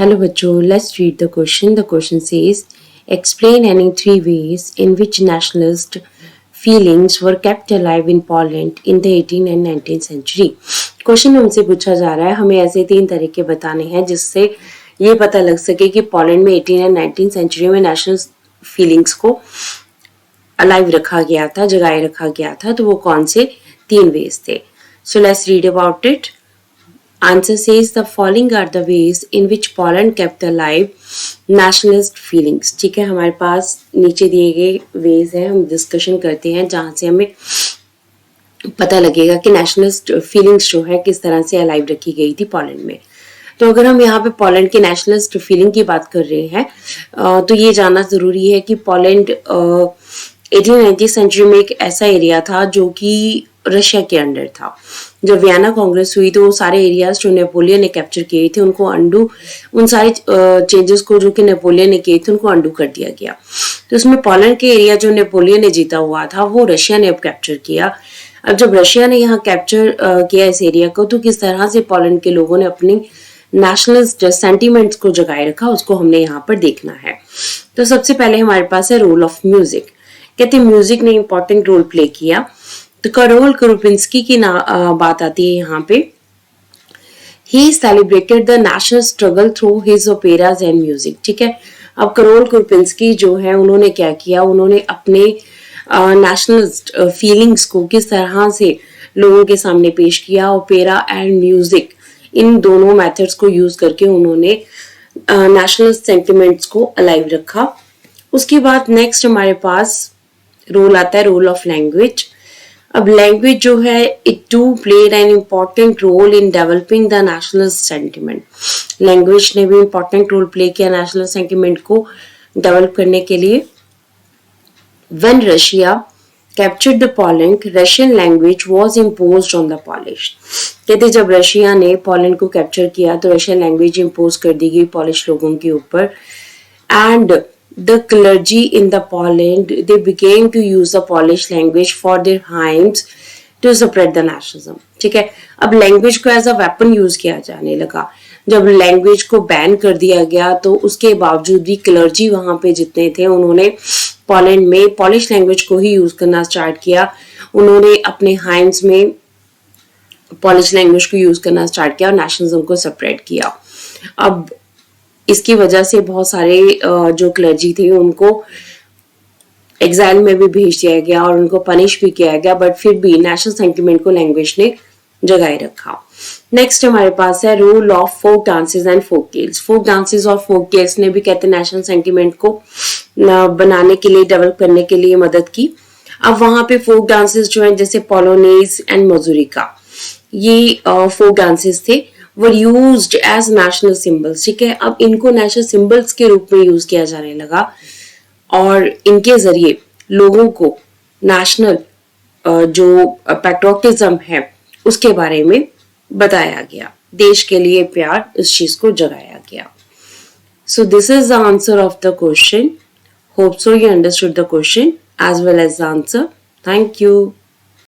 Hello बच्चों, let's read the question. The question says, explain any three ways in which nationalist feelings were kept alive in Poland in the 18th and 19th century. Question हमसे पूछा जा रहा है, हमें ऐसे 3 तरीके बताने हैं जिससे ये पता लग सके कि पोलैंड में 18 एंड 19th सेंचुरी में नेशनल फीलिंग्स को अलाइव रखा गया था, जगाए रखा गया था. तो वो कौन से 3 वेज थे? So let's read about it. Answer says the following are the ways in which Poland kept alive nationalist feelings. ठीक है, हमारे पास नीचे दिए गए वेज हैं, हम डिस्कशन करते हैं जहां से हमें पता लगेगा कि नेशनलिस्ट फीलिंग्स जो है किस तरह से अलाइव रखी गई थी पोलैंड में. तो अगर हम यहाँ पे पोलैंड के नेशनलिस्ट फीलिंग की बात कर रहे हैं तो ये जानना जरूरी है कि पोलैंड 18th सेंचुरी में एक ऐसा एरिया था जो कि रशिया के अंडर था. जब वियना कांग्रेस हुई तो वो सारे एरियाज जो नेपोलियन ने कैप्चर किए थे उनको उन सारे चेंजेस को जो कि नेपोलियन ने किए थे उनको अंडू कर दिया गया. तो उसमें पोलैंड के एरिया जो नेपोलियन ने जीता हुआ था वो रशिया ने अब कैप्चर किया. अब जब रशिया ने यहाँ कैप्चर किया इस एरिया को तो किस तरह से पोलैंड के लोगों ने अपनी नेशनलिस्ट सेंटिमेंट्स को जगाए रखा उसको हमने यहाँ पर देखना है. तो सबसे पहले हमारे पास है रोल ऑफ म्यूजिक. कहते हैं म्यूजिक ने इंपॉर्टेंट रोल प्ले किया. तो करोल करुपिंस्की की बात आती है यहाँ पे. He celebrated the national struggle through his operas and music. ठीक है, अब करोल करुपिंस्की जो है उन्होंने क्या किया, उन्होंने अपने नेशनल फीलिंग्स को किस तरह से लोगों के सामने पेश किया. ओपेरा एंड म्यूजिक इन दोनों मेथड्स को यूज करके उन्होंने नेशनल सेंटिमेंट्स को अलाइव रखा. उसके बाद नेक्स्ट हमारे पास रोल आता है रोल ऑफ लैंग्वेज. अब लैंग्वेज जो है it too played an important role in developing the national sentiment. Language ने भी इम्पॉर्टेंट रोल प्ले किया नेशनल सेंटिमेंट को डेवलप करने के लिए. When Russia captured the Poland, Russian language was imposed on the Polish. कहते जब रशिया ने पोलैंड को कैप्चर किया तो रशियन लैंग्वेज इम्पोज कर दी गई पॉलिश लोगों के ऊपर. And the clergy in the Poland they began to use the Polish language for their hymns to spread the nationalism. ठीक है, अब लैंग्वेज को एज अ वेपन यूज किया जाने लगा. जब लैंग्वेज को बैन कर दिया गया तो उसके बावजूद भी क्लर्जी वहां पे जितने थे उन्होंने पोलैंड में पॉलिश लैंग्वेज को ही यूज करना स्टार्ट किया. उन्होंने अपने हाइम्स में पॉलिश लैंग्वेज को यूज करना स्टार्ट किया और नेशनलिज्म को सेपरेट किया. अब इसकी वजह से बहुत सारे जो क्लर्जी थे उनको एग्जाइल में भी भेज दिया गया और उनको पनिश भी किया गया. बट फिर भी नेशनल सेंटिमेंट को लैंग्वेज ने जगाए रखा. नेक्स्ट हमारे पास है role of folk dances and folk tales. Folk dances और फोक टेल्स ने भी कहते हैं नेशनल सेंटिमेंट को बनाने के लिए, डेवलप करने के लिए मदद की. अब वहां पे फोक डांसेस जो है जैसे पोलोनेज एंड मजूरिका, ये फोक डांसेस थे, were used as national symbols. ठीक है, अब इनको नेशनल सिंबल्स के रूप में यूज किया जाने लगा और इनके जरिए लोगों को नेशनल जो पैट्रियोटिज्म है उसके बारे में बताया गया. देश के लिए प्यार, इस चीज को जगाया गया. So this is the answer of the question. Hope so you understood the question as well as the answer. Thank you.